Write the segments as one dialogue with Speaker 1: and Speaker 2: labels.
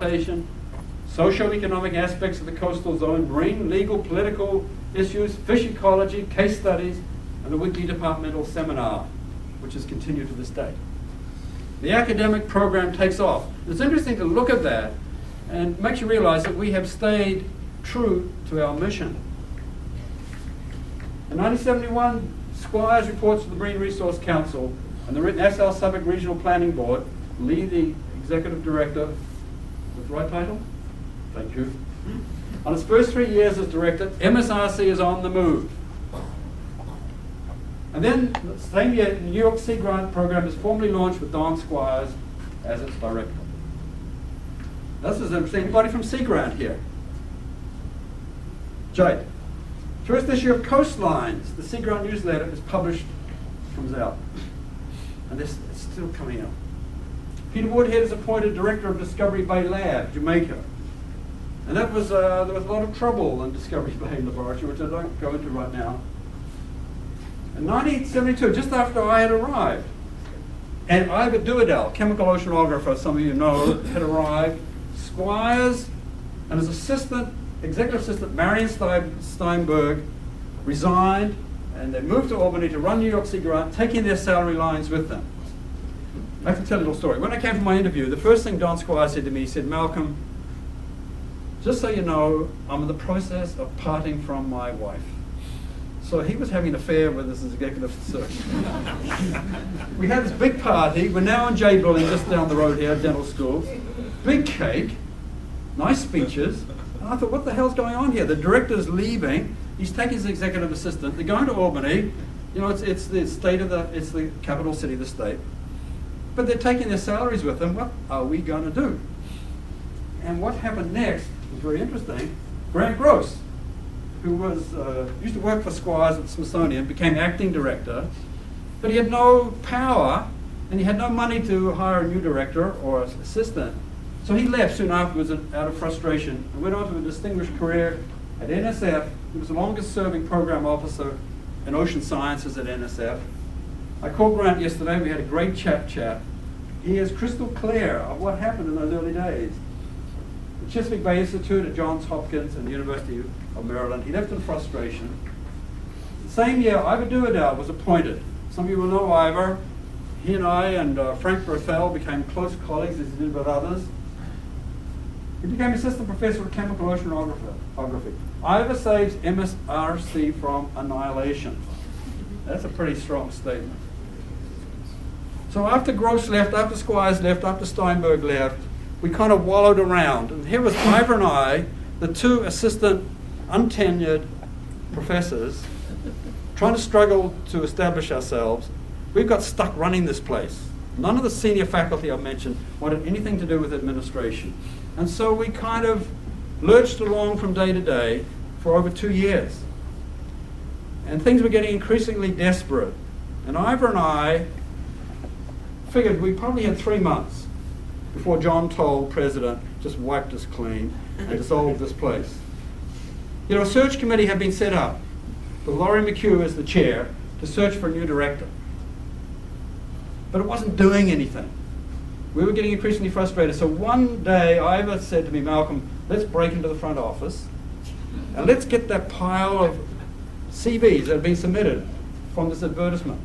Speaker 1: socio-economic aspects of the coastal zone, marine, legal, political issues, fish ecology, case studies, and the weekly departmental seminar, which is continued to this day. The academic program takes off. It's interesting to look at that and makes you realize that we have stayed true to our mission. In 1971, Squires reports to the Marine Resource Council and the Nassau Suffolk Regional Planning Board, Lee, the executive director, with the right title? Thank you. On its first 3 years as director, MSRC is on the move. And then, the same year, the New York Sea Grant program is formally launched with Don Squires as its director. This is interesting. Anybody from Sea Grant here? Jade. First issue of Coastlines, the Sea Grant newsletter, is published, comes out. And it's still coming out. Peter Woodhead is appointed director of Discovery Bay Lab, Jamaica. And that was, there was a lot of trouble in Discovery Bay Laboratory, which I don't go into right now. In 1972, just after I had arrived, and Ivor Duadell, chemical oceanographer, some of you know, had arrived. Squires and his assistant, executive assistant, Marion Steinberg, resigned, and they moved to Albany to run New York Sea Grant, taking their salary lines with them. I can tell you a little story. When I came for my interview, the first thing Don Squires said to me, he said, "Malcolm, just so you know, I'm in the process of parting from my wife." So he was having an affair with his executive search. We had this big party. We're now in J Building, just down the road here, dental school. Big cake, nice speeches. And I thought, what the hell's going on here? The director's leaving. He's taking his executive assistant. They're going to Albany. You know, it's the state of it's the capital city of the state. But they're taking their salaries with them. What are we going to do? And what happened next was very interesting. Grant Gross, who was used to work for Squires at the Smithsonian, became acting director, but he had no power and he had no money to hire a new director or assistant. So he left soon afterwards out of frustration and went on to a distinguished career at NSF. He was the longest serving program officer in ocean sciences at NSF. I called Grant yesterday. We had a great chat. He is crystal clear of what happened in those early days. The Chesapeake Bay Institute at Johns Hopkins and the University of Maryland. He left in frustration. The same year, Ivor Duadell was appointed. Some of you will know Ivor. He and I and Frank Berthel became close colleagues, as he did with others. He became assistant professor of chemical oceanography. Ivor saves MSRC from annihilation. That's a pretty strong statement. So after Gross left, after Squires left, after Steinberg left, we kind of wallowed around. And here was Ivor and I, the two assistant, untenured professors, trying to struggle to establish ourselves. We've got stuck running this place. None of the senior faculty I mentioned wanted anything to do with administration. And so we kind of lurched along from day to day for over 2 years. And things were getting increasingly desperate. And Ivor and I figured we probably had 3 months before John Toll, president, just wiped us clean and dissolved this place. You know, a search committee had been set up with Laurie McHugh as the chair to search for a new director. But it wasn't doing anything. We were getting increasingly frustrated. So one day, Ivor said to me, "Malcolm, let's break into the front office and let's get that pile of CVs that have been submitted from this advertisement."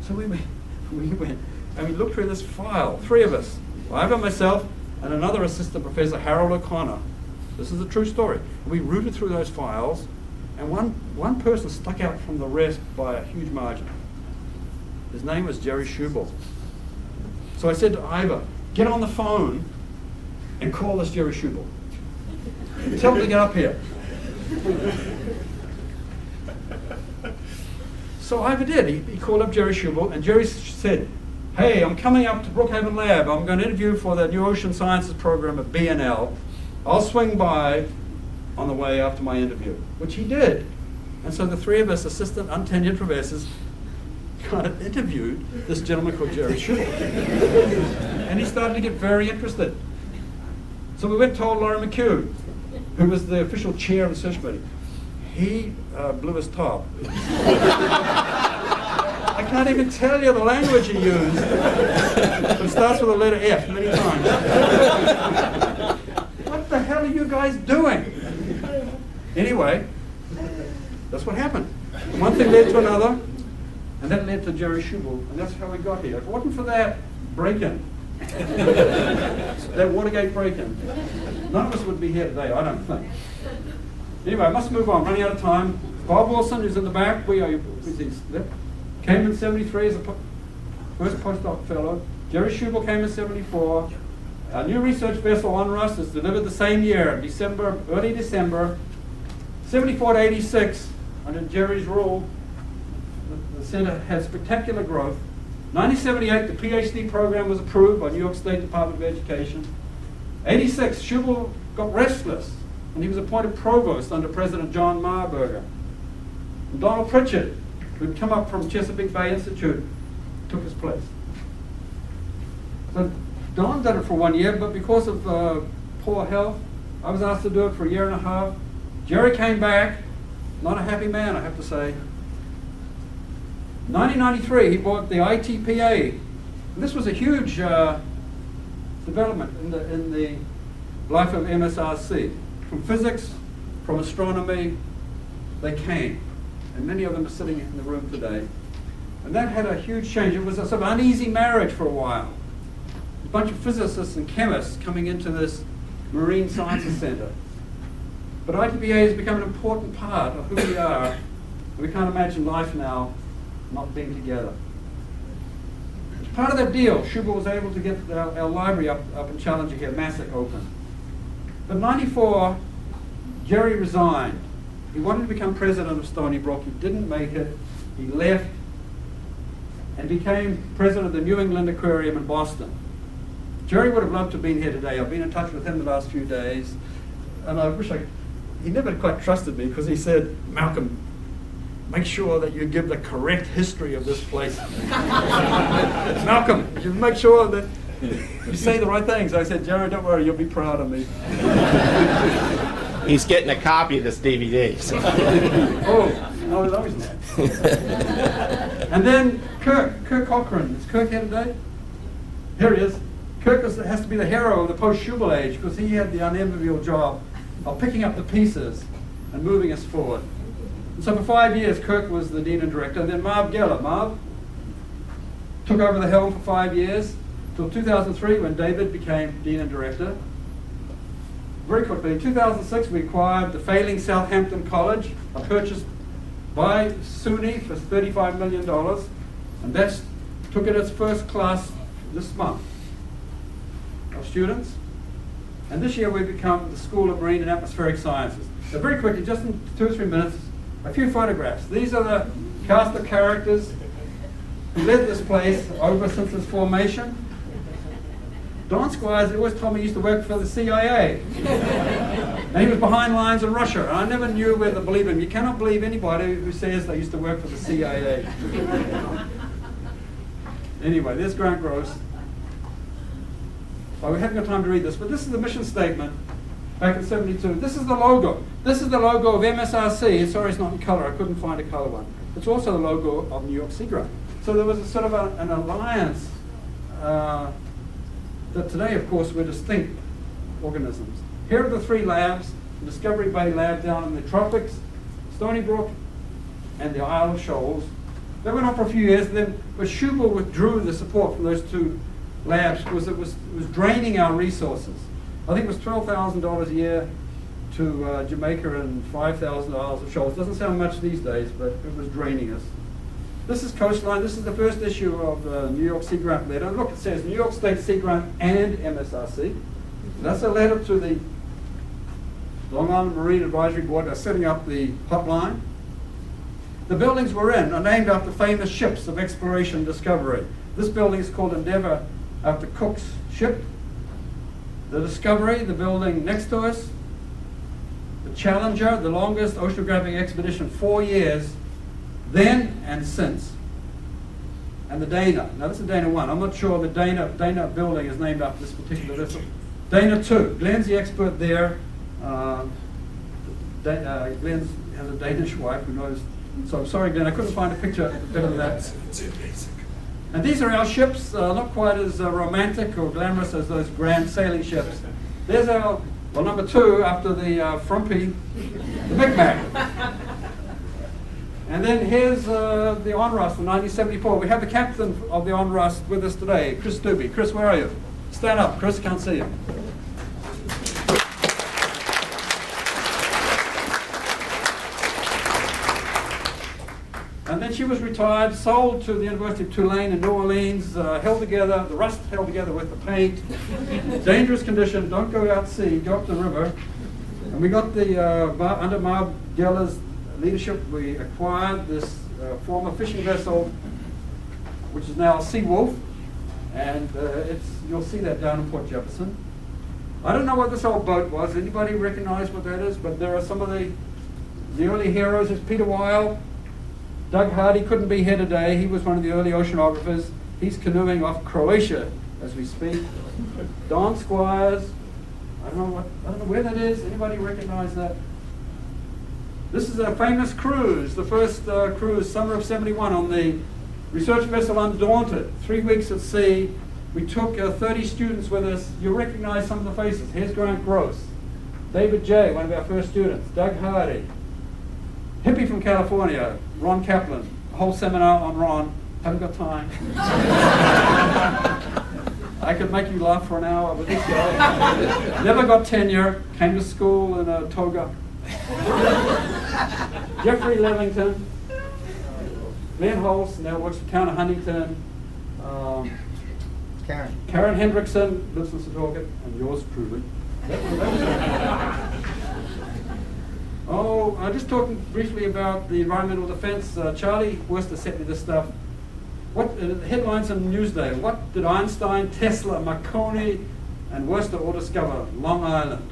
Speaker 1: So we went and we looked through this file, 3 of us, Ivor, myself, and another assistant professor, Harold O'Connor. This is a true story. We rooted through those files, and one person stuck out from the rest by a huge margin. His name was Jerry Schubel. So I said to Ivor, "Get on the phone and call this Jerry Schubel. Tell him to get up here." So Ivor did. He called up Jerry Schubel, and Jerry said, "Hey, I'm coming up to Brookhaven Lab. I'm going to interview for the new Ocean Sciences program at BNL. I'll swing by on the way after my interview," which he did. And so the 3 of us, assistant untenured professors, kind of interviewed this gentleman called Jerry Schubel. And he started to get very interested. So we went and told Laurie McHugh, who was the official chair of the search committee. He blew his top. I can't even tell you the language he used. It starts with the letter F many times. guys doing? Anyway, that's what happened. One thing led to another, and that led to Jerry Schubel, and that's how we got here. If it wasn't for that break-in, that Watergate break-in, none of us would be here today, I don't think. Anyway, I must move on, running out of time. Bob Wilson, who's in the back, came in 73 as a first postdoc fellow. Jerry Schubel came in 74. A new research vessel on Russ is delivered the same year, early December, 74 to 86, under Jerry's rule. The center had spectacular growth. 1978, the PhD program was approved by New York State Department of Education. 86, Schubel got restless, and he was appointed provost under President John Marburger. And Donald Pritchard, who'd come up from Chesapeake Bay Institute, took his place. So Don did it for 1 year, but because of poor health, I was asked to do it for a year and a half. Jerry came back, not a happy man, I have to say. 1993, he bought the ITPA. And this was a huge development in the life of MSRC. From physics, from astronomy, they came. And many of them are sitting in the room today. And that had a huge change. It was a sort of uneasy marriage for a while. A bunch of physicists and chemists coming into this Marine Sciences Center. But ITPA has become an important part of who we are. We can't imagine life now not being together. As part of that deal, Schubel was able to get our library up in Challenger here, Massac, open. But in 94, Jerry resigned. He wanted to become president of Stony Brook. He didn't make it. He left and became president of the New England Aquarium in Boston. Jerry would have loved to have been here today. I've been in touch with him the last few days, and I wish he never quite trusted me because he said, Malcolm, make sure that you give the correct history of this place. Malcolm, you make sure that you say the right things. I said, Jerry, don't worry, you'll be proud of me.
Speaker 2: He's getting a copy of this DVD. So.
Speaker 1: No, he's not. And then Kirk Cochran. Is Kirk here today? Here he is. Kirk has to be the hero of the post-Schubel age because he had the unenviable job of picking up the pieces and moving us forward. And so for 5 years, Kirk was the dean and director. And then Marv Geller. Marv took over the helm for 5 years till 2003 when David became dean and director. Very quickly, in 2006, we acquired the failing Southampton College, a purchase by SUNY for $35 million, and that took it its first class this month of students. And this year we've become the School of Marine and Atmospheric Sciences. So very quickly, just in 2 or 3 minutes, a few photographs. These are the cast of characters who led this place over since its formation. Don Squires always told me he used to work for the CIA. And he was behind lines in Russia. And I never knew whether to believe him. You cannot believe anybody who says they used to work for the CIA. Anyway, there's Grant Gross. So we haven't got time to read this, but this is the mission statement back in 72. This is the logo. This is the logo of MSRC. Sorry, it's not in color. I couldn't find a color one. It's also the logo of New York Sea Grant. So there was a sort of an alliance that today, of course, we're distinct organisms. Here are the 3 labs, the Discovery Bay lab down in the tropics, Stony Brook, and the Isle of Shoals. They went on for a few years, but Schubel withdrew the support from those 2 labs because it was draining our resources. I think it was $12,000 a year to Jamaica and $5,000 of Shoals. Doesn't sound much these days, but it was draining us. This is Coastline. This is the first issue of the New York Sea Grant letter. Look, it says New York State Sea Grant and MSRC. That's a letter to the Long Island Marine Advisory Board. They're setting up the hotline. The buildings we're in are named after famous ships of exploration and discovery. This building is called Endeavour after Cook's ship. The Discovery, the building next to us. The Challenger, the longest oceanographic expedition, 4 years. Then and since. And the Dana. Now this is Dana 1. I'm not sure the Dana building is named after this particular vessel. Dana 2. Glenn's the expert there. Glenn has a Danish wife who knows. So I'm sorry, Glenn, I couldn't find a picture better than that. And these are our ships, not quite as romantic or glamorous as those grand sailing ships. There's our Well, number 2 after the Frumpy, the Big Mac. And then here's the on-rust from 1974. We have the captain of the on-rust with us today, Chris Stony. Chris, where are you? Stand up, Chris, can't see you. And then she was retired, sold to the University of Tulane in New Orleans, held together, the rust held together with the paint. Dangerous condition, don't go out to sea, go up the river. And we got the, under Marv Geller's leadership, we acquired this former fishing vessel, which is now Sea Wolf. And you'll see that down in Port Jefferson. I don't know what this old boat was. Anybody recognize what that is? But there are some of the early heroes. It's Peter Weil. Doug Hardy couldn't be here today. He was one of the early oceanographers. He's canoeing off Croatia as we speak. Don Squires. I don't know where that is. Anybody recognize that? This is a famous cruise, the first cruise, summer of '71, on the research vessel Undaunted. 3 weeks at sea. We took 30 students with us. You'll recognize some of the faces. Here's Grant Gross. David J., one of our first students. Doug Hardy. Hippie from California, Ron Kaplan. A whole seminar on Ron. Haven't got time. I could make you laugh for an hour with this guy. Never got tenure. Came to school in a toga. Jeffrey Levington. Glenn Holst, now works for Town of Huntington. Karen Hendrickson, lives in Setauket, and yours truly. Oh, I'm just talking briefly about the environmental defense. Charlie Worcester sent me this stuff. What headlines in Newsday? What did Einstein, Tesla, Marconi, and Worcester all discover? Long Island.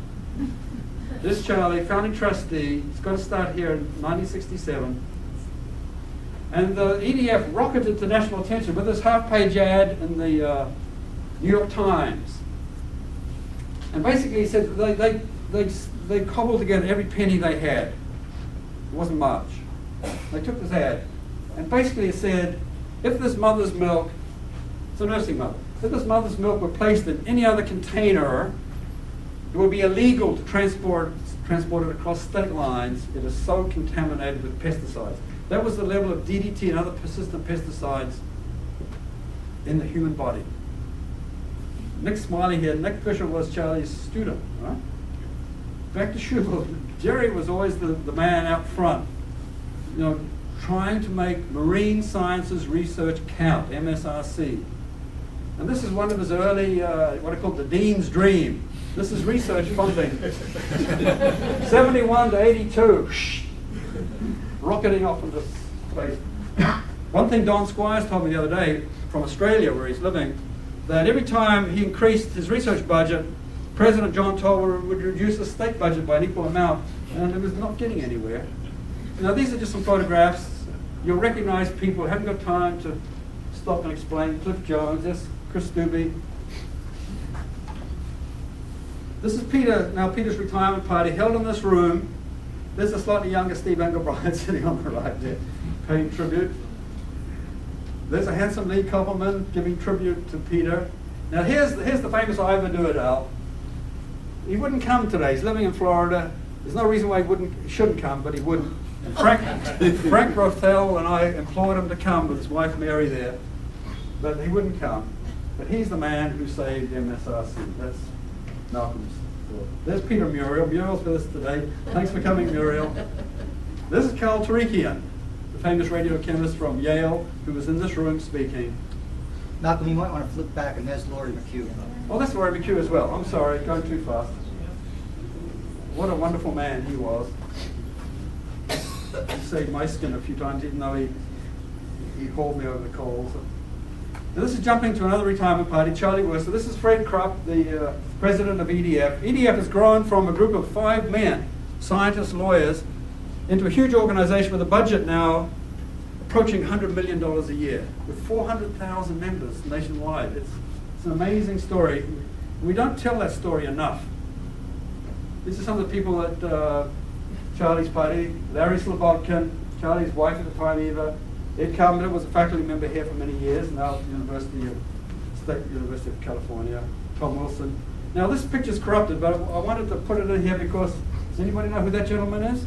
Speaker 1: This Charlie, founding trustee, he's got to start here in 1967. And the EDF rocketed to national attention with this half-page ad in the New York Times. And basically he said they cobbled together every penny they had. It wasn't much. They took this ad, and basically it said, if this mother's milk, it's a nursing mother, if this mother's milk were placed in any other container, it would be illegal to transport it across state lines. It is so contaminated with pesticides. That was the level of DDT and other persistent pesticides in the human body. Nick Smiley here. Nick Fisher was Charlie's student, right? Back to Schubel. Jerry was always the man out front, trying to make marine sciences research count, MSRC. And this is one of his early, what I call the Dean's Dream. This is research funding. 71 to 82. Rocketing off into space. One thing Don Squires told me the other day from Australia, where he's living, that every time he increased his research budget, President John Tolwer would reduce the state budget by an equal amount, and it was not getting anywhere. Now these are just some photographs. You'll recognize people. I haven't got time to stop and explain. Cliff Jones, this Chris Stubbe. This is Peter's retirement party held in this room. There's a slightly younger Steve Engelbreit sitting on the right there, paying tribute. There's a handsome Lee Koppelman giving tribute to Peter. Now here's the famous I ever do it, Al. He wouldn't come today. He's living in Florida. There's no reason why he shouldn't come, but he wouldn't. And Frank Rothel and I implored him to come with his wife Mary there, but he wouldn't come. But he's the man who saved MSRC. That's Malcolm's thought. There's Peter Muriel. Muriel's with us today. Thanks for coming, Muriel. This is Carl Tarikian, the famous radiochemist from Yale, who was in this room speaking.
Speaker 3: Malcolm, you might want to flip back, and there's Laurie McHugh.
Speaker 1: Oh, that's Laurie McHugh as well. I'm sorry, going too fast. What a wonderful man he was. He saved my skin a few times, even though he hauled me over the coals. Now this is jumping to another retirement party, Charlie Worcester. This is Fred Krupp, the president of EDF. EDF has grown from a group of 5 men, scientists, lawyers, into a huge organization with a budget now approaching $100 million a year, with 400,000 members nationwide. It's an amazing story. We don't tell that story enough. These are some of the people at Charlie's party. Larry Slobodkin, Charlie's wife at the time, Eva. Ed Carpenter was a faculty member here for many years, now at the State University of California. Tom Wilson. Now this picture's corrupted, but I wanted to put it in here because, does anybody know who that gentleman is?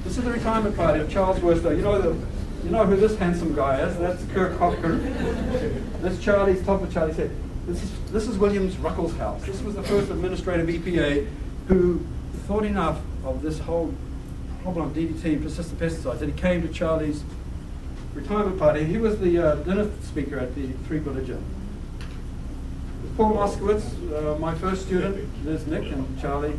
Speaker 1: This is the retirement party of Charles Worcester. You know who this handsome guy is? That's Kirk Hopker. This Charlie's top of Charlie's head. This is Williams Ruckles' house. This was the first administrative EPA who thought enough of this whole problem of DDT and persistent pesticides that he came to Charlie's retirement party. He was the dinner speaker at the Three Village Inn. Paul Moskowitz, my first student. There's Nick and Charlie.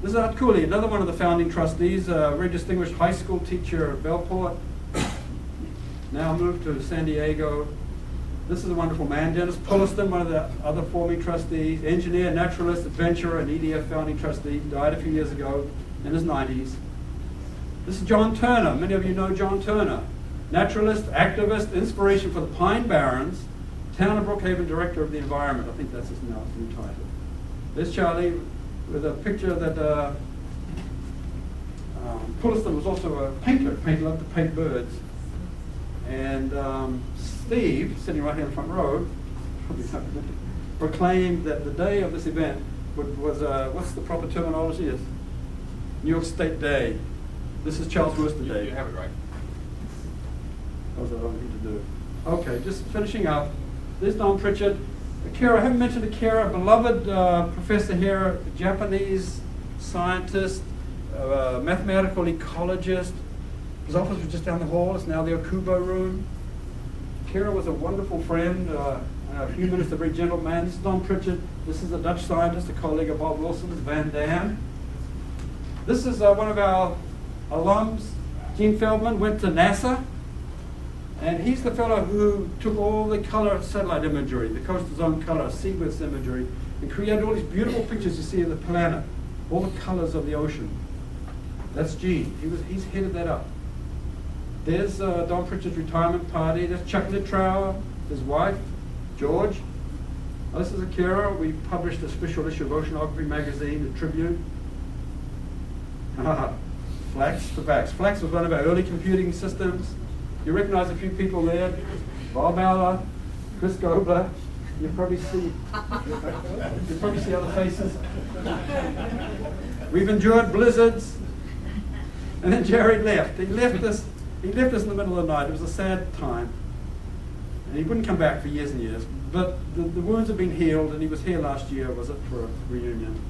Speaker 1: This is Art Cooley, another one of the founding trustees, a very distinguished high school teacher at Bellport. Now moved to San Diego. This is a wonderful man. Dennis Pulliston, one of the other forming trustees, engineer, naturalist, adventurer, and EDF founding trustee, died a few years ago in his 90s. This is John Turner. Many of you know John Turner. Naturalist, activist, inspiration for the Pine Barrens, Town of Brookhaven Director of the Environment. I think that's his now new title. There's Charlie with a picture that Pulliston was also a painter. He loved to paint birds. And Steve, sitting right here in the front row, proclaimed that the day of this event was, what's the proper terminology? Is New York State Day. This is Charles Worcester Day.
Speaker 4: You have it right.
Speaker 1: What was I looking to do? Okay, just finishing up. There's Don Pritchard. Akira, I haven't mentioned Akira, beloved professor here, Japanese scientist, mathematical ecologist. His office was just down the hall. It's now the Okubo room. Akira was a wonderful friend, a humanist, a very gentle man. This is Don Pritchard. This is a Dutch scientist, a colleague of Bob Wilson's, Van Dam. This is one of our alums, Gene Feldman, went to NASA. And he's the fellow who took all the color satellite imagery, the coastal zone color, seagrass imagery, and created all these beautiful pictures you see of the planet, all the colors of the ocean. That's Gene. He's headed that up. There's Don Pritchard's retirement party. There's Chuck Littrow, his wife, George. This is Akira. We published a special issue of Oceanography magazine, the Tribune. Flax for Vax. Flax was one of our early computing systems. You recognize a few people there. Bob Aller, Chris Gobler. You probably see other faces. We've endured blizzards. And then Jerry left. He left us in the middle of the night. It was a sad time. And he wouldn't come back for years and years. But the wounds have been healed, and he was here last year, was it, for a reunion.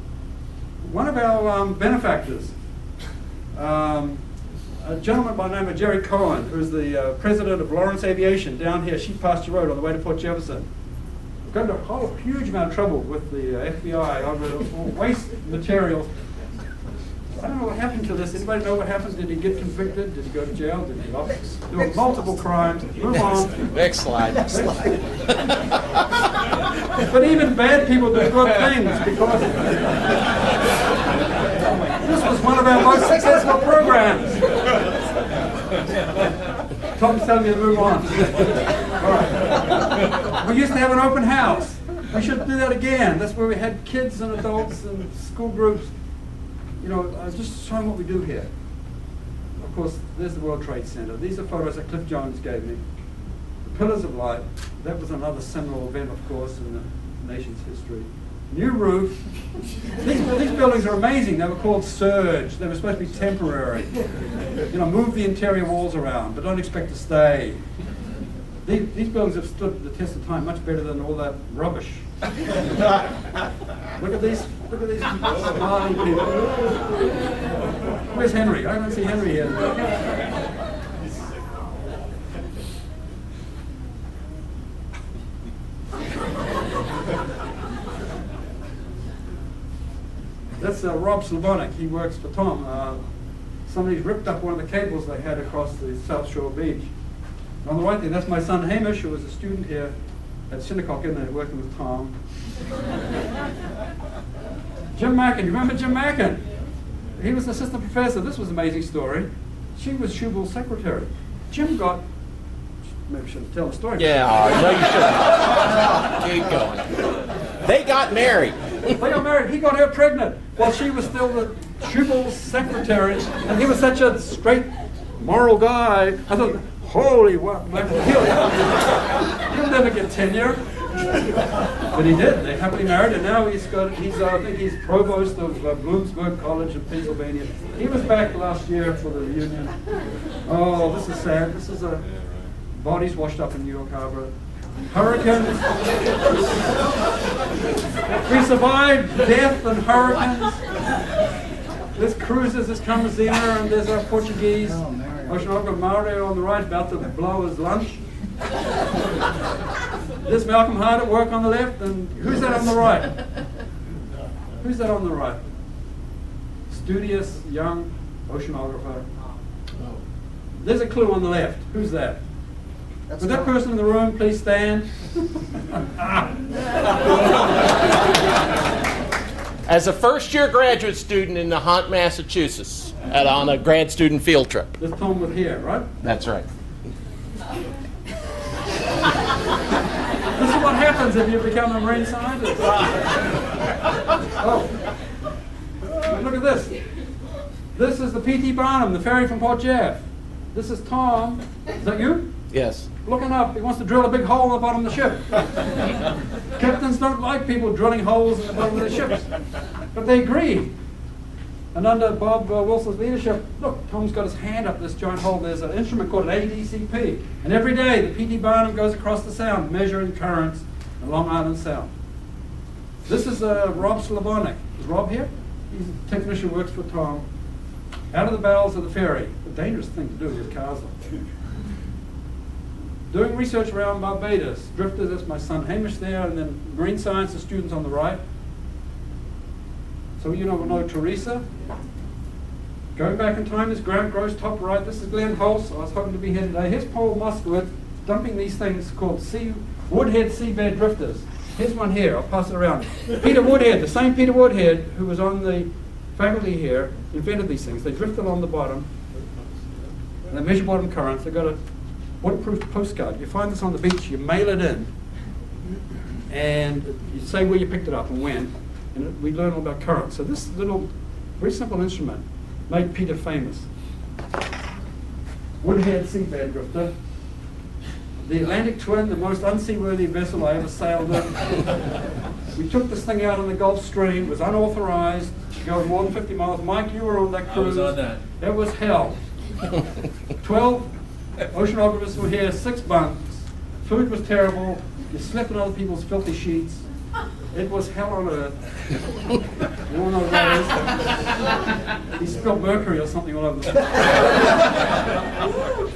Speaker 1: One of our benefactors, a gentleman by the name of Jerry Cohen, who's the president of Lawrence Aviation down here, Sheep Pasture Road on the way to Port Jefferson. Got into a whole huge amount of trouble with the FBI over waste materials. I don't know what happened to this. Anybody know what happened? Did he get convicted? Did he go to jail? Did he there were multiple crimes. Move on.
Speaker 2: Next slide.
Speaker 1: But even bad people do good things because this was one of our most successful programs. Tom's telling me to move on. All right. We used to have an open house. We should do that again. That's where we had kids and adults and school groups. You know, just showing what we do here. Of course, there's the World Trade Center. These are photos that Cliff Jones gave me. The Pillars of Light. That was another seminal event, of course, in the nation's history. New roof. These buildings are amazing. They were called Surge. They were supposed to be temporary. You know, move the interior walls around, but don't expect to stay. These buildings have stood the test of time much better than all that rubbish. Look at these smiling people. Where's Henry? I don't see Henry here. That's Rob Slavonic. He works for Tom. Somebody's ripped up one of the cables they had across the South Shore beach. On the right there, that's my son Hamish, who was a student here at Shinnecock, in there, working with Tom. Jim Mackin, you remember Jim Mackin? He was assistant professor. This was an amazing story. She was Schubel's secretary. Jim got, maybe I shouldn't tell the story.
Speaker 2: Yeah, no, you shouldn't. Keep going. They got married.
Speaker 1: They got married. He got her pregnant while she was still the Schubel's secretary, and he was such a straight, moral guy. I thought, holy what? He'll never get tenure. But he did. They happily married, and now I think he's provost of Bloomsburg College in Pennsylvania. He was back last year for the reunion. Oh, this is sad. This is bodies washed up in New York Harbor. Hurricanes. We survived death and hurricanes. There's cruises, there's Camazina, and there's our Portuguese. Oceanographer Mario on the right, about to blow his lunch. There's Malcolm Hart at work on the left, and who's that on the right? Who's that on the right? Studious, young oceanographer. There's a clue on the left. Who's that? Would that person in the room please stand?
Speaker 2: As a first-year graduate student in Nahant, Massachusetts, on a grad student field trip.
Speaker 1: This Tom with hair, right?
Speaker 2: That's right.
Speaker 1: This is what happens if you become a marine scientist. Oh, look at this. This is the P.T. Barnum, the ferry from Port Jeff. This is Tom. Is that you?
Speaker 2: Yes.
Speaker 1: Looking up. He wants to drill a big hole in the bottom of the ship. Captains don't like people drilling holes in the bottom of their ships. But they agreed. And under Bob Wilson's leadership, look, Tom's got his hand up this giant hole. There's an instrument called an ADCP. And every day, the P.T. Barnum goes across the Sound, measuring currents in Long Island Sound. This is Rob Slavonic. Is Rob here? He's a technician who works for Tom. Out of the bowels of the ferry. A dangerous thing to do with cars. Doing research around Barbados. Drifters, that's my son Hamish there, and then marine sciences students on the right. So you know Teresa? Going back in time, this Grant Gross top right. This is Glenn Hulse. I was hoping to be here today. Here's Paul Moskowitz dumping these things called Woodhead seabed drifters. Here's one here. I'll pass it around. Peter Woodhead, the same Peter Woodhead who was on the faculty here, invented these things. They drift along the bottom, and they measure bottom currents. They've got a waterproof postcard. You find this on the beach, you mail it in, and you say where you picked it up and when, and we learn all about currents. So this little, very simple instrument made Peter famous. Woodhead seabed drifter. The Atlantic Twin, the most unseaworthy vessel I ever sailed in. We took this thing out in the Gulf Stream. It was unauthorized to go more than 50 miles. Mike, you were on that cruise.
Speaker 4: I was on that.
Speaker 1: It was hell. 12 oceanographers were here, 6 bunks. Food was terrible. You slept in other people's filthy sheets. It was hell on earth. You all know what that is? He spilled mercury or something all over the place.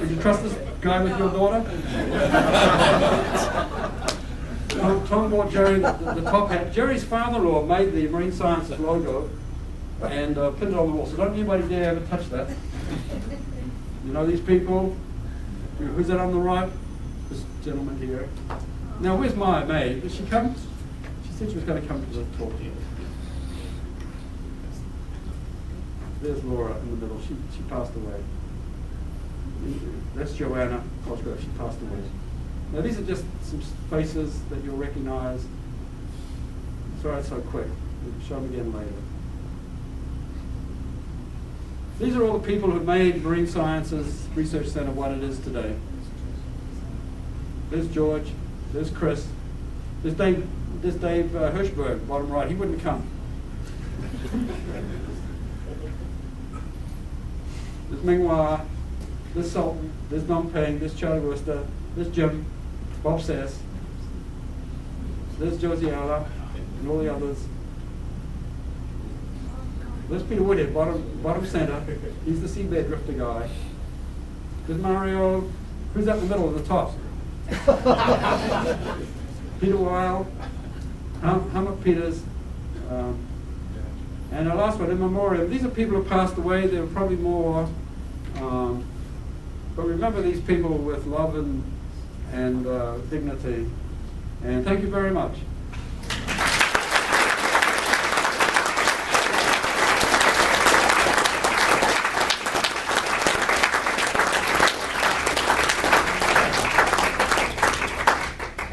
Speaker 1: Would you trust this guy with your daughter? Tom bought Jerry the top hat. Jerry's father-in-law made the Marine Sciences logo and pinned it on the wall. So don't anybody dare ever touch that. You know these people? Who's that on the right? This gentleman here. Now, where's my maid? Did she come? She said she was going to come to the talk. There's Laura in the middle. She passed away. That's Joanna Cosgrove. She passed away. Now, these are just some faces that you'll recognize. Sorry it's so quick. We'll show them again later. These are all the people who made Marine Sciences Research Center what it is today. There's George. There's Chris. There's Dave Hirschberg, bottom right. He wouldn't come. There's Ming-Hua. There's Sultan. There's Nom Peng. There's Charlie Worcester. There's Jim. Bob Sass. There's Josie Alla and all the others. There's Peter Woodhead, bottom center. He's the seabed drifter guy. There's Mario. Who's that in the middle at the top? Peter Weil, Hammock Peters, and our last one, in memoriam. These are people who passed away. There were probably more, but remember these people with love and dignity. And thank you very much.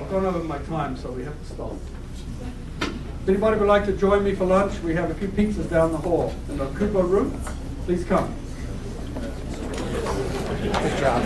Speaker 1: Gone over my time, so we have to stop. If anybody would like to join me for lunch, we have a few pizzas down the hall in the Kubo room. Please come.
Speaker 2: Good job.